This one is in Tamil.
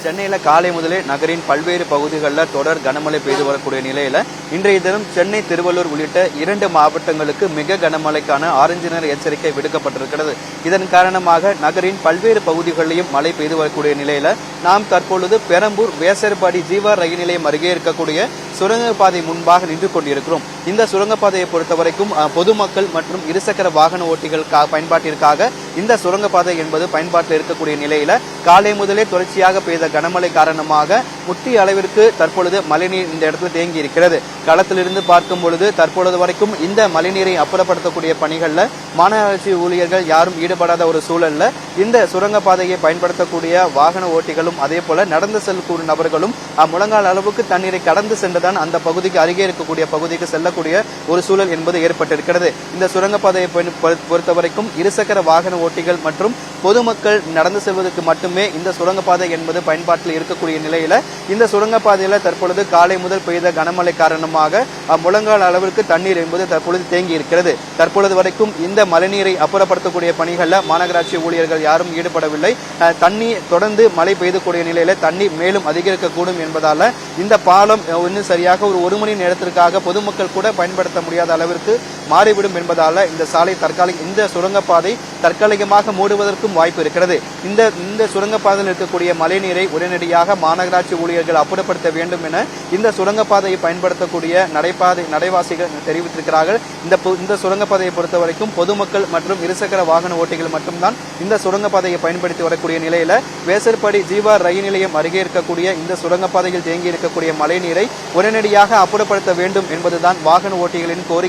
சென்னையில காலை முதலே நகரின் பல்வேறு பகுதிகளில் தொடர் கனமழை பெய்து வரக்கூடிய நிலையில இன்றைய தினம் சென்னை, திருவள்ளூர் உள்ளிட்ட 2 மாவட்டங்களுக்கு மிக கனமழைக்கான ஆரஞ்சு நிற எச்சரிக்கை விடுக்கப்பட்டிருக்கிறது. இதன் காரணமாக நகரின் பல்வேறு பகுதிகளிலும் மழை பெய்து வரக்கூடிய நிலையில நாம் தற்பொழுது பெரம்பூர் வேசர்பாடி ஜீவா ரயில் நிலையம் அருகே இருக்கக்கூடிய சுரங்கப்பாதை முன்பாக நின்று கொண்டிருக்கிறோம். இந்த சுரங்கப்பாதையை பொறுத்தவரைக்கும் பொதுமக்கள் மற்றும் இருசக்கர வாகன ஓட்டிகள் பயன்பாட்டிற்காக இந்த சுரங்கப்பாதை என்பது பயன்பாட்டில் இருக்கக்கூடிய நிலையில காலை முதலே தொடர்ச்சியாக பெய்த கனமழை காரணமாக முட்டி அளவிற்கு தற்பொழுது மழைநீர் இந்த இடத்துல தேங்கி இருக்கிறது. களத்திலிருந்து பார்க்கும் பொழுது தற்பொழுது வரைக்கும் இந்த மழைநீரை அப்புறப்படுத்தக்கூடிய பணிகள்ல மாநகராட்சி ஊழியர்கள் யாரும் ஈடுபடாத ஒரு சூழல்ல இந்த சுரங்கப்பாதையை பயன்படுத்தக்கூடிய வாகன ஓட்டிகளும் அதே போல நடந்து செல்லக்கூடிய நபர்களும் முழங்கால் அளவுக்கு தண்ணீரை கடந்து சென்றுதான் அந்த பகுதிக்கு அருகே இருக்கக்கூடிய பகுதிக்கு செல்லக்கூடிய ஒரு சூழல் என்பது ஏற்பட்டிருக்கிறது. இந்த சுரங்கப்பாதையை பொறுத்தவரைக்கும் இருசக்கர வாகன ஓட்டிகள் மற்றும் பொதுமக்கள் நடந்து செல்வதற்கு மட்டுமே இந்த சுரங்கப்பாதை என்பது பயன்பாட்டில் இருக்கக்கூடிய நிலையில இந்த சுரங்கப்பாதையில தற்பொழுது காலை முதல் பெய்த கனமழை காரணமாக முழங்கால் அளவிற்கு தண்ணீர் என்பது தற்பொழுது தேங்கி இருக்கிறது. தற்பொழுது வரைக்கும் இந்த மழைநீரை அப்புறப்படுத்தக்கூடிய பணிகள்ல மாநகராட்சி ஊழியர்கள் யாரும் ஈடுபடவில்லை. தண்ணீர் தொடர்ந்து மழை பெய்யக்கூடிய நிலையில தண்ணீர் மேலும் அதிகரிக்கக்கூடும் என்பதால இந்த பாலம் இன்னும் சரியாக ஒரு மணி நேரத்திற்காக பொதுமக்கள் கூட பயன்படுத்த முடியாத அளவிற்கு மாறிவிடும் என்பதால இந்த சாலை இந்த சுரங்கப்பாதை தற்காலிகமாக மூடுவதற்கும் வாய்ப்பு இருக்கிறது. இந்த சுரங்கப்பாதையில் இருக்கக்கூடிய மழைநீரை உடனடியாக மாநகராட்சி ஊழியர்கள் அப்புறப்படுத்த வேண்டும் என இந்த சுரங்கப்பாதையை பயன்படுத்தக்கூடிய நடைவாசிகள் தெரிவித்திருக்கிறார்கள். இந்த சுரங்கப்பாதையை பொறுத்தவரைக்கும் பொதுமக்கள் மற்றும் இருசக்கர வாகன ஓட்டிகள் மட்டும்தான் இந்த சுரங்கப்பாதையை பயன்படுத்தி வரக்கூடிய நிலையில வேசர்பாடி ஜீவா ரயில் நிலையம் அருகே இருக்கக்கூடிய இந்த சுரங்கப்பாதையில் தேங்கி இருக்கக்கூடிய மழைநீரை உடனடியாக அப்புறப்படுத்த வேண்டும் என்பதுதான் வாகன ஓட்டிகளின் கோரிக்கை.